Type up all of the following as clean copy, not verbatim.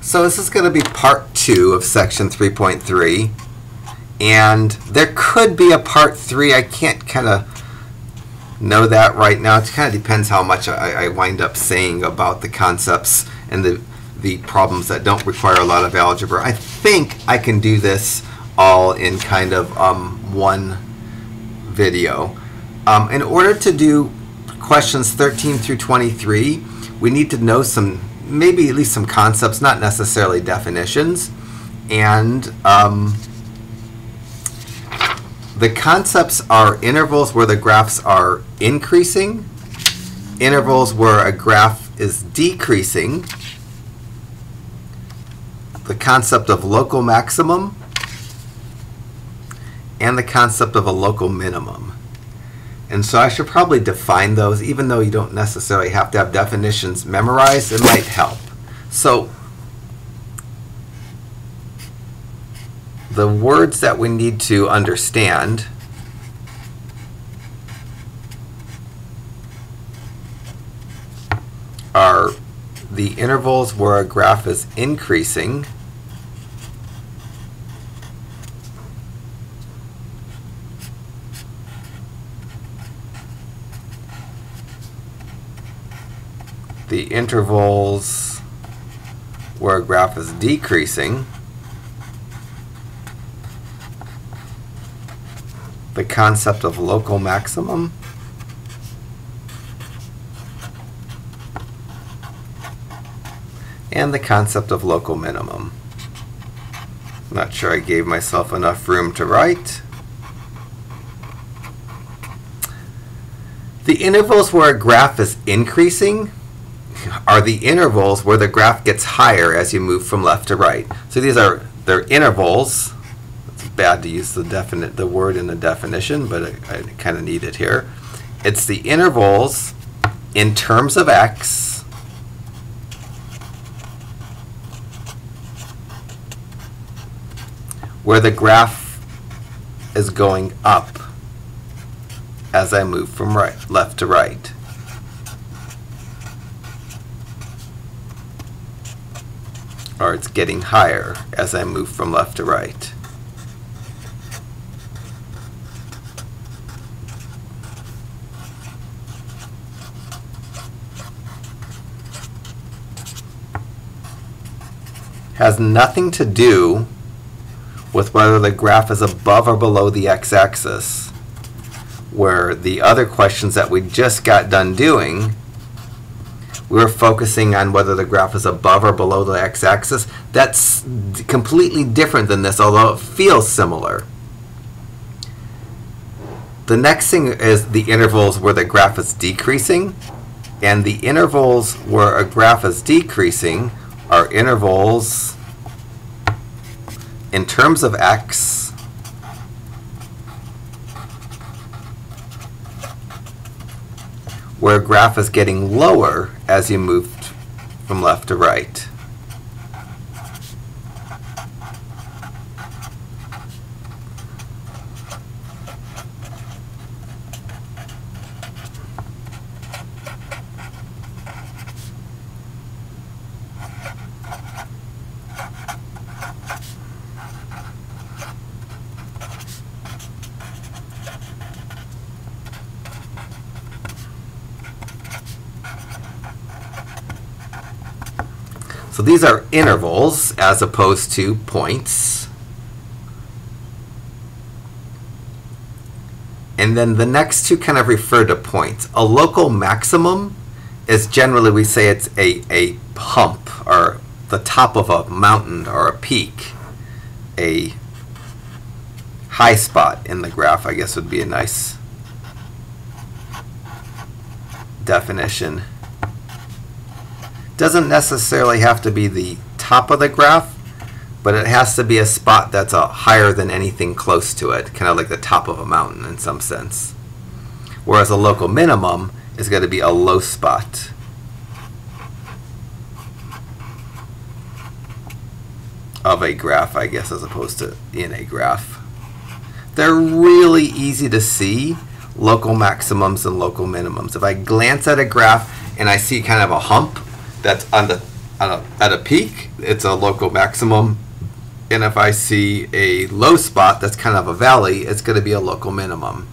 So this is going to be part 2 of section 3.3, and there could be a part 3. I can't kind of know that right now. It kind of depends how much I wind up saying about the concepts and the problems that don't require a lot of algebra. I think I can do this all in kind of one video. In order to do questions 13 through 23, we need to know some, maybe at least some concepts, not necessarily definitions. And the concepts are intervals where the graphs are increasing, intervals where a graph is decreasing, the concept of local maximum, and the concept of a local minimum. And so I should probably define those, even though you don't necessarily have to have definitions memorized. It might help. So the words that we need to understand are the intervals where a graph is increasing, the intervals where a graph is decreasing, the concept of local maximum, and the concept of local minimum. I'm not sure I gave myself enough room to write. The intervals where a graph is increasing are the intervals where the graph gets higher as you move from left to right. So these are their intervals. It's bad to use the word in the definition, but I kind of need it here. It's the intervals in terms of x where the graph is going up as I move from left to right. Or it's getting higher as I move from left to right. Has nothing to do with whether the graph is above or below the x-axis, where the other questions that we just got done doing, we're focusing on whether the graph is above or below the x-axis. That's completely different than this, although it feels similar. The next thing is the intervals where the graph is decreasing, and the intervals where a graph is decreasing are intervals in terms of x where a graph is getting lower as you move from left to right. So these are intervals as opposed to points. And then the next two kind of refer to points. A local maximum is generally, we say it's a hump or the top of a mountain or a peak. A high spot in the graph, I guess, would be a nice definition. Doesn't necessarily have to be the top of the graph, but it has to be a spot that's higher than anything close to it, kind of like the top of a mountain in some sense. Whereas a local minimum is going to be a low spot. Of a graph, I guess, as opposed to in a graph. They're really easy to see, local maximums and local minimums. If I glance at a graph and I see kind of a hump that's on the at a peak, it's a local maximum. And if I see a low spot that's kind of a valley, it's going to be a local minimum.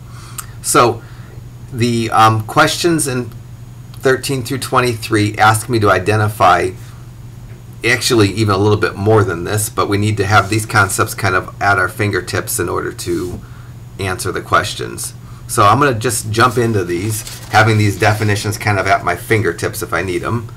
So the questions in 13 through 23 ask me to identify, actually even a little bit more than this, but we need to have these concepts kind of at our fingertips in order to answer the questions. So I'm going to just jump into these, having these definitions kind of at my fingertips if I need them.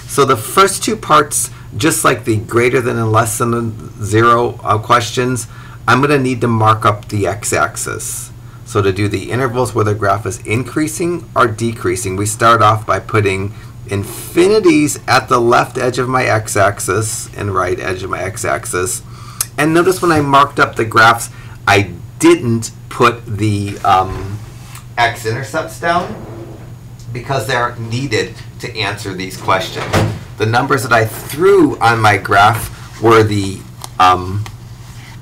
So the first two parts, just like the greater than and less than 0 questions, I'm going to need to mark up the x-axis. So to do the intervals where the graph is increasing or decreasing, we start off by putting infinities at the left edge of my x-axis and right edge of my x-axis. And notice when I marked up the graphs, I didn't put the x-intercepts down because they aren't needed to answer these questions. The numbers that I threw on my graph were the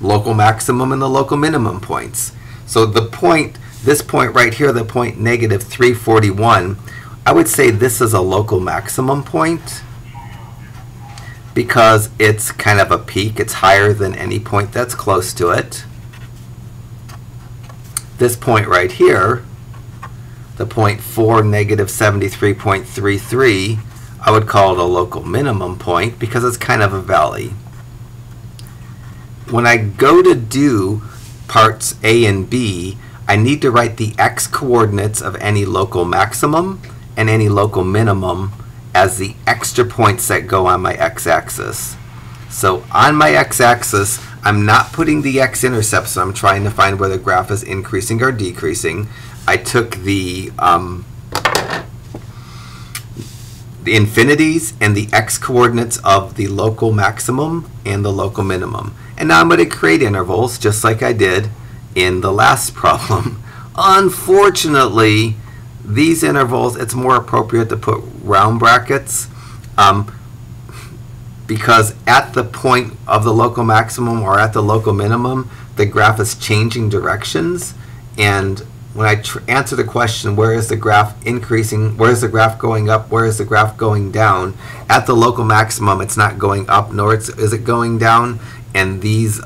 local maximum and the local minimum points. So the point, this point right here, the point negative 341, I would say this is a local maximum point because it's kind of a peak. It's higher than any point that's close to it. This point right here, the point 4, negative 73.33, I would call it a local minimum point because it's kind of a valley. When I go to do parts A and B, I need to write the x coordinates of any local maximum and any local minimum as the extra points that go on my x-axis. So on my x-axis, I'm not putting the x-intercept, so I'm trying to find where the graph is increasing or decreasing. I took the infinities and the x-coordinates of the local maximum and the local minimum. And now I'm going to create intervals just like I did in the last problem. Unfortunately, these intervals, it's more appropriate to put round brackets because at the point of the local maximum or at the local minimum, the graph is changing directions. And when I answer the question, where is the graph increasing, where is the graph going up, where is the graph going down, at the local maximum it's not going up nor is it going down, and these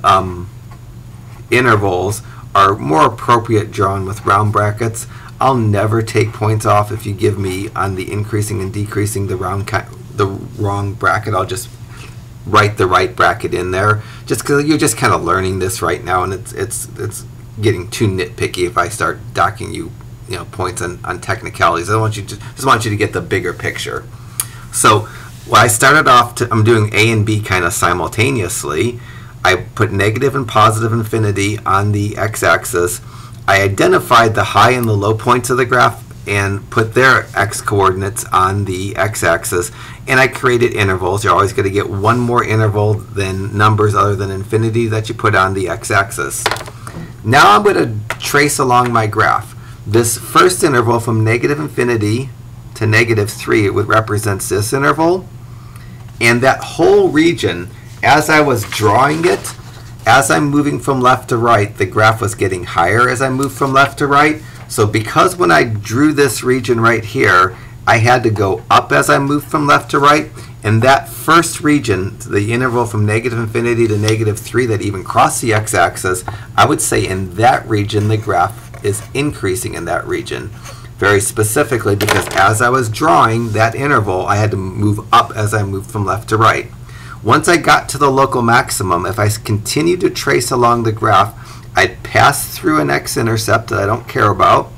intervals are more appropriate drawn with round brackets. I'll never take points off if you give me on the increasing and decreasing the wrong bracket. I'll just write the right bracket in there, just because you're just kind of learning this right now, and it's getting too nitpicky if I start docking you points on technicalities. I want you to just want you to get the bigger picture. So when I started off, I'm doing A and B kind of simultaneously. I put negative and positive infinity on the x-axis. I identified the high and the low points of the graph and put their x-coordinates on the x-axis, and I created intervals. You're always going to get one more interval than numbers other than infinity that you put on the x-axis. Now I'm going to trace along my graph. This first interval from negative infinity to negative 3, it represents this interval, and that whole region, as I was drawing it, as I'm moving from left to right, the graph was getting higher as I moved from left to right. So because when I drew this region right here, I had to go up as I moved from left to right, and that first region, the interval from negative infinity to negative 3 that even crossed the x-axis, I would say in that region the graph is increasing in that region. Very specifically because as I was drawing that interval, I had to move up as I moved from left to right. Once I got to the local maximum, if I continued to trace along the graph, I'd pass through an x-intercept that I don't care about,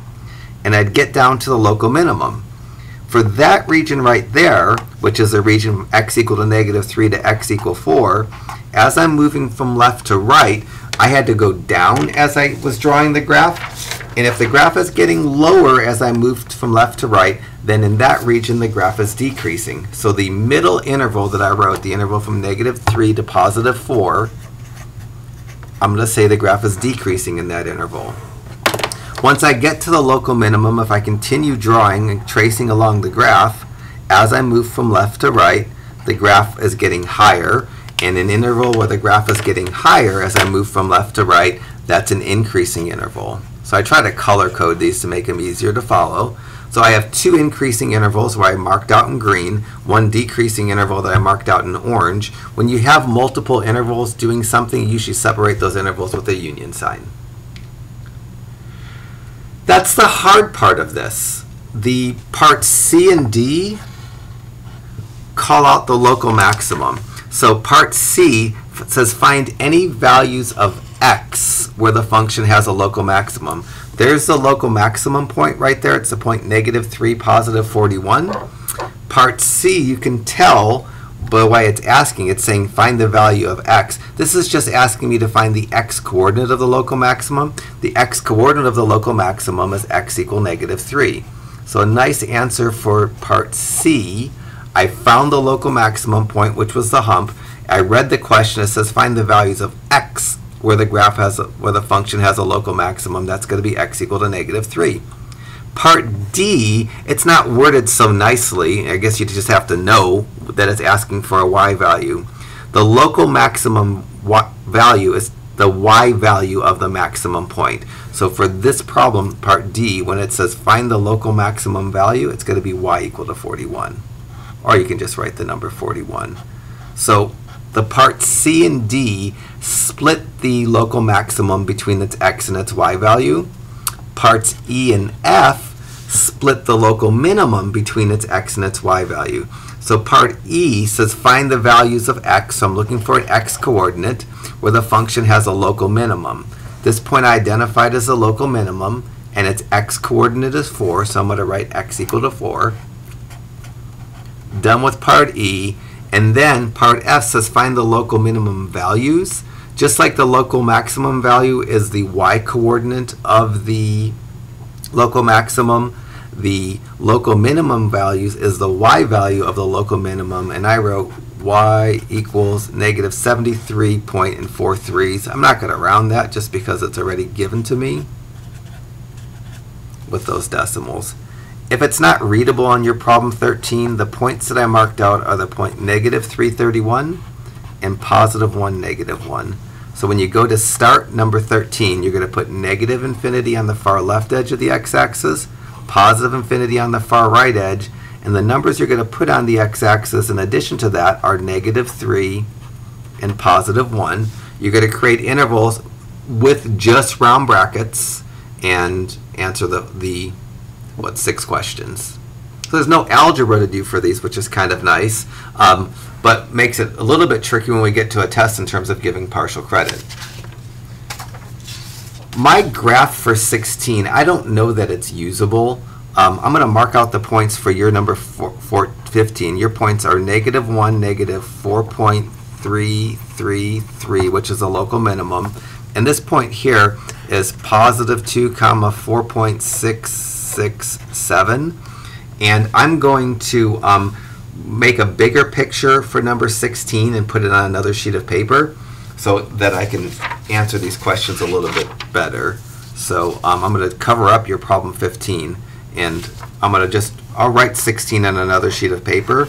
and I'd get down to the local minimum. For that region right there, which is the region from x equal to negative 3 to x equal 4, as I'm moving from left to right, I had to go down as I was drawing the graph. And if the graph is getting lower as I moved from left to right, then in that region the graph is decreasing. So the middle interval that I wrote, the interval from negative 3 to positive 4, I'm going to say the graph is decreasing in that interval. Once I get to the local minimum, if I continue drawing and tracing along the graph, as I move from left to right, the graph is getting higher. And an interval where the graph is getting higher as I move from left to right, that's an increasing interval. So I try to color code these to make them easier to follow. So I have two increasing intervals where I marked out in green, one decreasing interval that I marked out in orange. When you have multiple intervals doing something, you usually separate those intervals with a union sign. That's the hard part of this. The parts C and D call out the local maximum. So part C says find any values of x where the function has a local maximum. There's the local maximum point right there. It's the point -3, +41. Part C, you can tell by the way it's asking. It's saying find the value of x. This is just asking me to find the x coordinate of the local maximum. The x coordinate of the local maximum is x = -3. So a nice answer for part C. I found the local maximum point, which was the hump. I read the question. It says find the values of x where the graph has where the function has a local maximum. That's going to be x = -3. Part D, it's not worded so nicely. I guess you just have to know that it's asking for a y value. The local maximum value is the y value of the maximum point. So for this problem, part D, when it says find the local maximum value, it's going to be y = 41. Or you can just write the number 41. So the part C and D split the local maximum between its x and its y value. Parts E and F split the local minimum between its x and its y value. So part E says find the values of x. So I'm looking for an x coordinate where the function has a local minimum. This point I identified as a local minimum, and its x coordinate is 4, so I'm going to write x = 4. Done with part E. And then part F says find the local minimum values. Just like the local maximum value is the y coordinate of the local maximum, the local minimum values is the y value of the local minimum, and I wrote y = -73.43. I'm not going to round that just because it's already given to me with those decimals. If it's not readable on your problem 13, the points that I marked out are the point -331 and +1, -1. So when you go to start number 13, you're going to put -infinity on the far left edge of the x-axis, +infinity on the far right edge, and the numbers you're going to put on the x-axis in addition to that are -3 and +1. You're going to create intervals with just round brackets and answer the 6 questions. So there's no algebra to do for these, which is kind of nice, but makes it a little bit tricky when we get to a test in terms of giving partial credit. My graph for 16, I don't know that it's usable. I'm going to mark out the points for your number 15. Your points are -1, -4.333, which is a local minimum. And this point here is +2, 4.667. And I'm going to make a bigger picture for number 16 and put it on another sheet of paper so that I can answer these questions a little bit better. So I'm going to cover up your problem 15, and I'm going to I'll write 16 on another sheet of paper.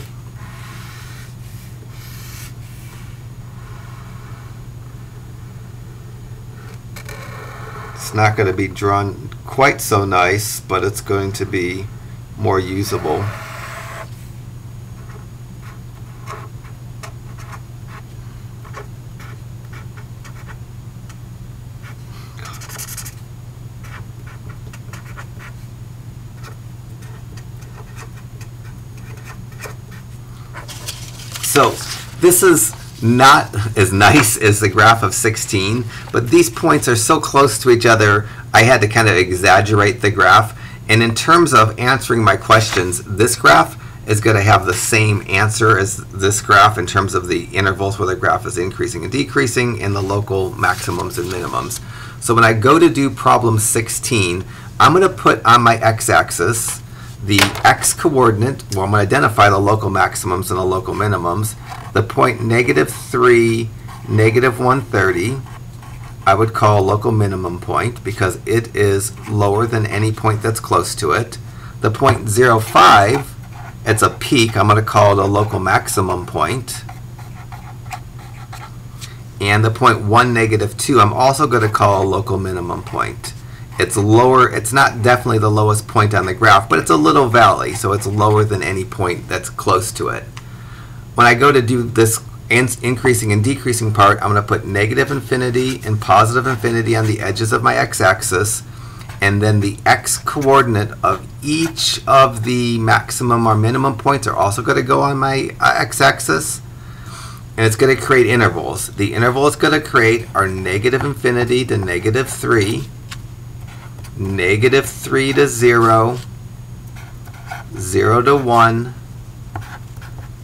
It's not going to be drawn quite so nice, but it's going to be more usable. So this is not as nice as the graph of 16, but these points are so close to each other, I had to kind of exaggerate the graph. And in terms of answering my questions, this graph is going to have the same answer as this graph in terms of the intervals where the graph is increasing and decreasing and the local maximums and minimums. So when I go to do problem 16, I'm going to put on my x-axis the x coordinate, well, I'm going to identify the local maximums and the local minimums. The point -3, -130, I would call a local minimum point because it is lower than any point that's close to it. The point 0.5, it's a peak, I'm going to call it a local maximum point. And the point 1, -2, I'm also going to call a local minimum point. It's lower. It's not definitely the lowest point on the graph, but it's a little valley, so it's lower than any point that's close to it. When I go to do this increasing and decreasing part, I'm going to put negative infinity and positive infinity on the edges of my x-axis, and then the x-coordinate of each of the maximum or minimum points are also going to go on my x-axis, and it's going to create intervals. The interval it's going to create are negative infinity to negative 3, negative 3 to 0, 0 to 1,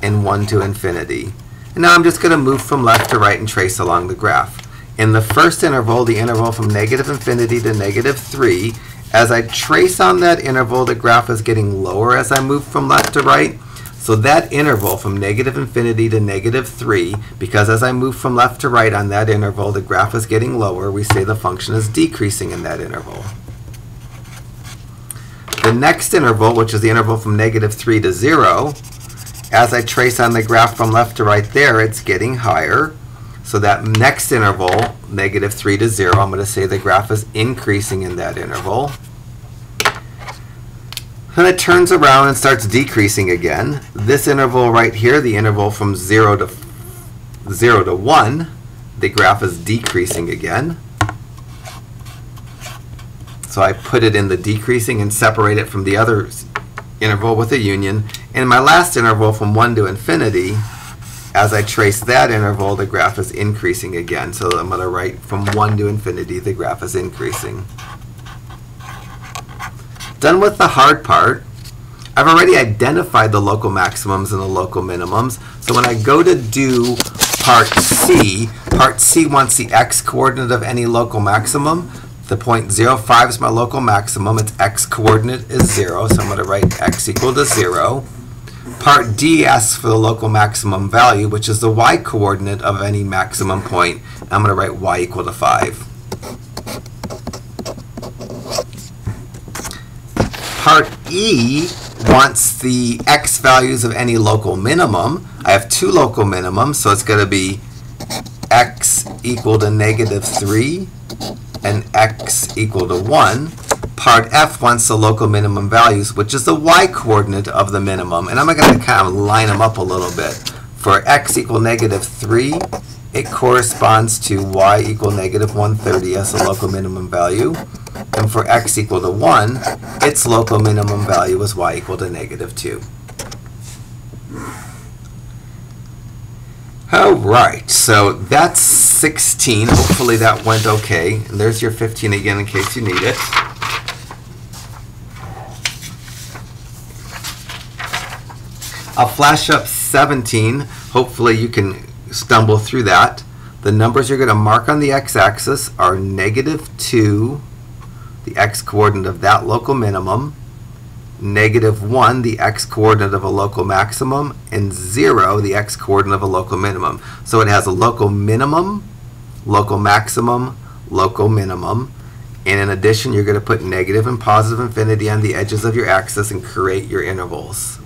and 1 to infinity. And now I'm just going to move from left to right and trace along the graph. In the first interval, the interval from negative infinity to negative 3, as I trace on that interval, the graph is getting lower as I move from left to right. So that interval from negative infinity to negative 3, because as I move from left to right on that interval, the graph is getting lower, we say the function is decreasing in that interval. The next interval, which is the interval from negative 3 to 0, as I trace on the graph from left to right there, it's getting higher. So that next interval, negative 3 to 0, I'm going to say the graph is increasing in that interval. Then it turns around and starts decreasing again. This interval right here, the interval from 0 to 1, the graph is decreasing again. So I put it in the decreasing and separate it from the other interval with a union. And in my last interval from 1 to infinity, as I trace that interval, the graph is increasing again. So I'm going to write from 1 to infinity, the graph is increasing. Done with the hard part. I've already identified the local maximums and the local minimums. So when I go to do part C wants the x-coordinate of any local maximum. The point 0,5 is my local maximum. Its x-coordinate is 0, so I'm going to write x equal to 0. Part D asks for the local maximum value, which is the y-coordinate of any maximum point. I'm going to write y equal to 5. Part E wants the x values of any local minimum. I have two local minimums, so it's going to be x equal to negative 3 and x equal to 1. Part F wants the local minimum values, which is the y-coordinate of the minimum. And I'm going to kind of line them up a little bit. For x equal negative 3, it corresponds to y equal negative 130 as the local minimum value. And for x equal to 1, its local minimum value is y equal to negative 2. All right, so that's 16. Hopefully that went okay. And there's your 15 again in case you need it. I'll flash up 17. Hopefully you can stumble through that. The numbers you're going to mark on the x-axis are negative 2, the x-coordinate of that local minimum, negative 1, the x-coordinate of a local maximum, and 0, the x-coordinate of a local minimum. So it has a local minimum, local maximum, local minimum. And in addition, you're going to put negative and positive infinity on the edges of your axis and create your intervals.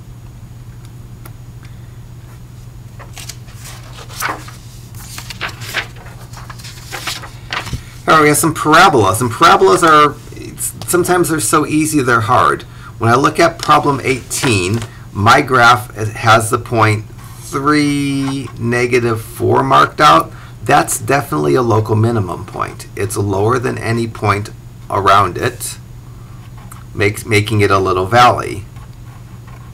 All right, we have some parabolas. And parabolas are, sometimes they're so easy they're hard. When I look at problem 18, my graph has the point 3, negative 4 marked out. That's definitely a local minimum point. It's lower than any point around it, making it a little valley.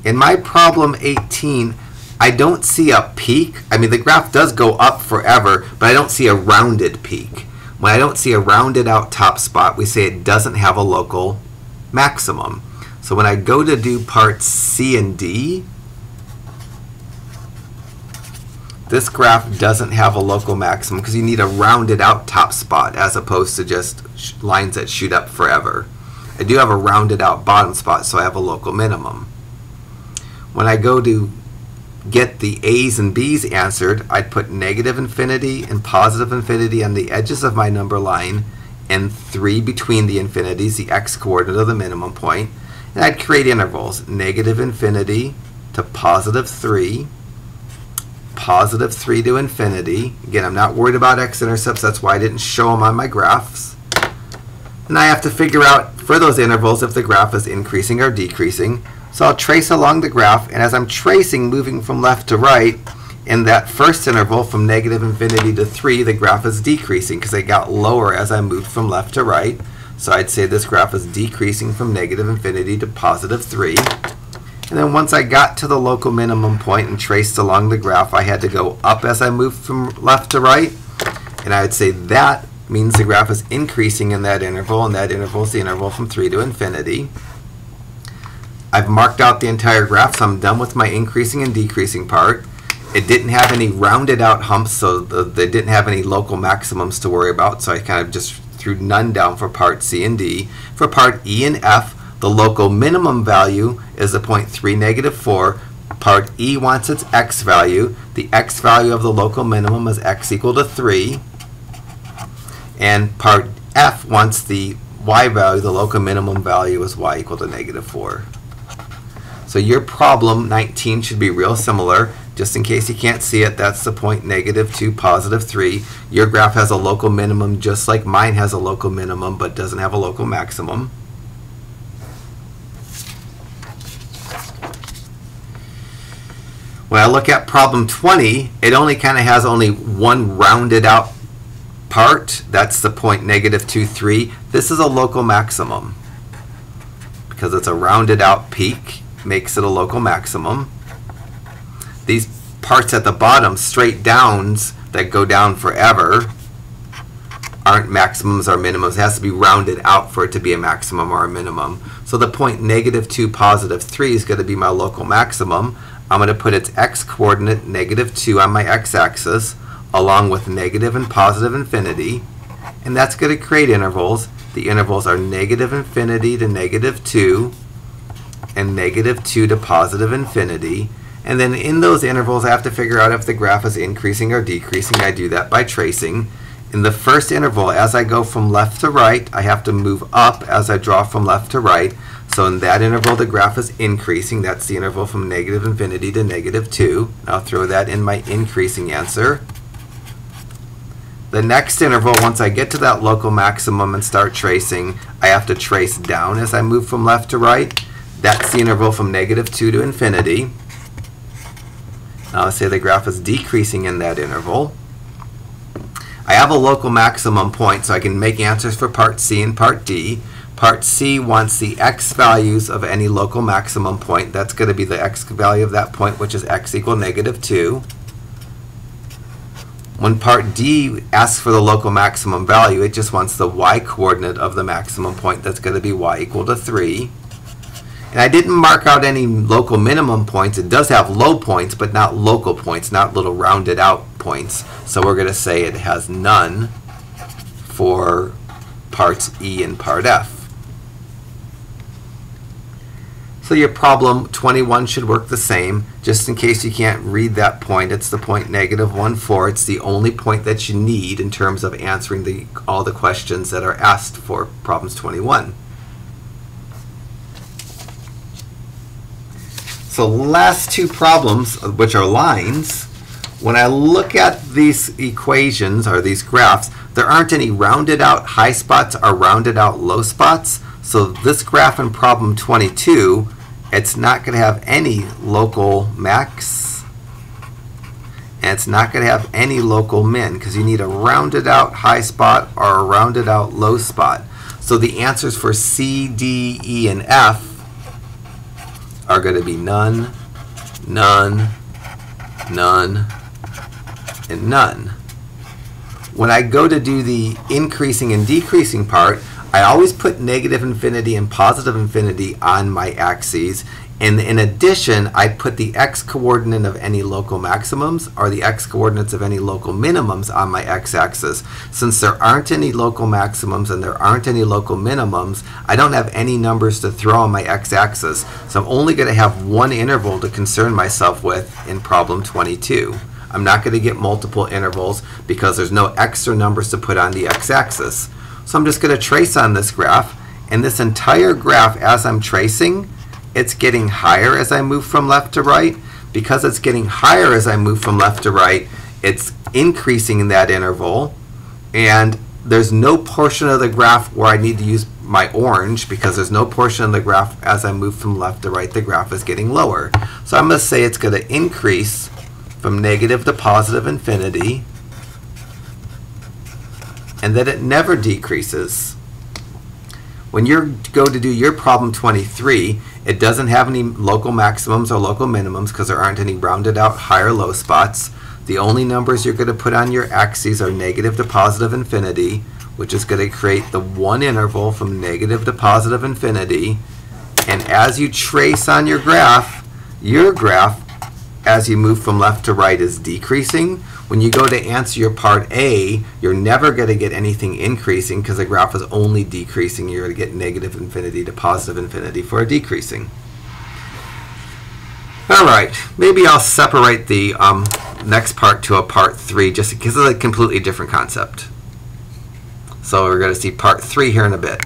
In my problem 18, I don't see a peak. I mean, the graph does go up forever, but I don't see a rounded peak. When I don't see a rounded out top spot, we say it doesn't have a local maximum. So when I go to do parts C and D, this graph doesn't have a local maximum because you need a rounded out top spot as opposed to just lines that shoot up forever. I do have a rounded out bottom spot, so I have a local minimum. When I go to get the A's and B's answered, I'd put negative infinity and positive infinity on the edges of my number line and 3 between the infinities, the x-coordinate of the minimum point. And I'd create intervals, negative infinity to positive 3, positive 3 to infinity. Again, I'm not worried about x-intercepts, that's why I didn't show them on my graphs. And I have to figure out for those intervals if the graph is increasing or decreasing. So I'll trace along the graph, and as I'm tracing, moving from left to right, in that first interval from negative infinity to 3, the graph is decreasing because it got lower as I moved from left to right. So I'd say this graph is decreasing from negative infinity to positive 3. And then once I got to the local minimum point and traced along the graph, I had to go up as I moved from left to right. And I would say that means the graph is increasing in that interval, and that interval is the interval from 3 to infinity. I've marked out the entire graph, so I'm done with my increasing and decreasing part. It didn't have any rounded out humps, so they didn't have any local maximums to worry about, so I kind of just threw none down for part C and D. For part E and F, the local minimum value is the point 3, negative 4. Part E wants its x value. The x value of the local minimum is x equal to 3. And part F wants the y value, the local minimum value is y equal to negative 4. So your problem 19 should be real similar. Just in case you can't see it, that's the point negative 2, positive 3. Your graph has a local minimum just like mine has a local minimum but doesn't have a local maximum. When I look at problem 20, it only kind of has only one rounded out part. That's the point negative 2, 3. This is a local maximum because it's a rounded out peak. Makes it a local maximum. These parts at the bottom, straight downs that go down forever, aren't maximums or minimums. It has to be rounded out for it to be a maximum or a minimum. So the point negative 2, positive 3 is going to be my local maximum. I'm going to put its x coordinate, negative 2, on my x-axis, along with negative and positive infinity. And that's going to create intervals. The intervals are negative infinity to negative 2, and negative 2 to positive infinity. And then in those intervals, I have to figure out if the graph is increasing or decreasing. I do that by tracing. In the first interval, as I go from left to right, I have to move up as I draw from left to right. So in that interval, the graph is increasing. That's the interval from negative infinity to negative 2. I'll throw that in my increasing answer. The next interval, once I get to that local maximum and start tracing, I have to trace down as I move from left to right. That's the interval from negative 2 to infinity. Now let's say the graph is decreasing in that interval. I have a local maximum point, so I can make answers for part C and part D. Part C wants the x values of any local maximum point. That's going to be the x value of that point, which is x equal negative 2. When part D asks for the local maximum value, it just wants the y coordinate of the maximum point. That's going to be y equal to 3. And I didn't mark out any local minimum points. It does have low points, but not local points, not little rounded out points. So we're going to say it has none for parts E and part F. So your problem 21 should work the same. Just in case you can't read that point, it's the point negative 1, 4. It's the only point that you need in terms of answering all the questions that are asked for problems 21. So last two problems, which are lines, when I look at these equations or these graphs, there aren't any rounded out high spots or rounded out low spots. So this graph in problem 22, it's not going to have any local max, and it's not going to have any local min, because you need a rounded out high spot or a rounded out low spot. So the answers for C, D, E, and F are going to be none, none, none, and none. When I go to do the increasing and decreasing part, I always put negative infinity and positive infinity on my axes. And in addition, I put the x-coordinate of any local maximums or the x-coordinates of any local minimums on my x-axis. Since there aren't any local maximums and there aren't any local minimums, I don't have any numbers to throw on my x-axis. So I'm only going to have one interval to concern myself with in problem 22. I'm not going to get multiple intervals because there's no extra numbers to put on the x-axis. So I'm just going to trace on this graph. And this entire graph, as I'm tracing, it's getting higher as I move from left to right. Because it's getting higher as I move from left to right, it's increasing in that interval. And there's no portion of the graph where I need to use my orange, because there's no portion of the graph as I move from left to right, the graph is getting lower. So I'm going to say it's going to increase from negative to positive infinity, and that it never decreases. When you go to do your problem 23, it doesn't have any local maximums or local minimums because there aren't any rounded out high or low spots. The only numbers you're going to put on your axes are negative to positive infinity, which is going to create the one interval from negative to positive infinity. And as you trace on your graph, as you move from left to right, is decreasing. When you go to answer your part A, you're never going to get anything increasing because the graph is only decreasing. You're going to get negative infinity to positive infinity for a decreasing. All right, maybe I'll separate the next part to a part 3 just because it's a completely different concept. So we're going to see part 3 here in a bit.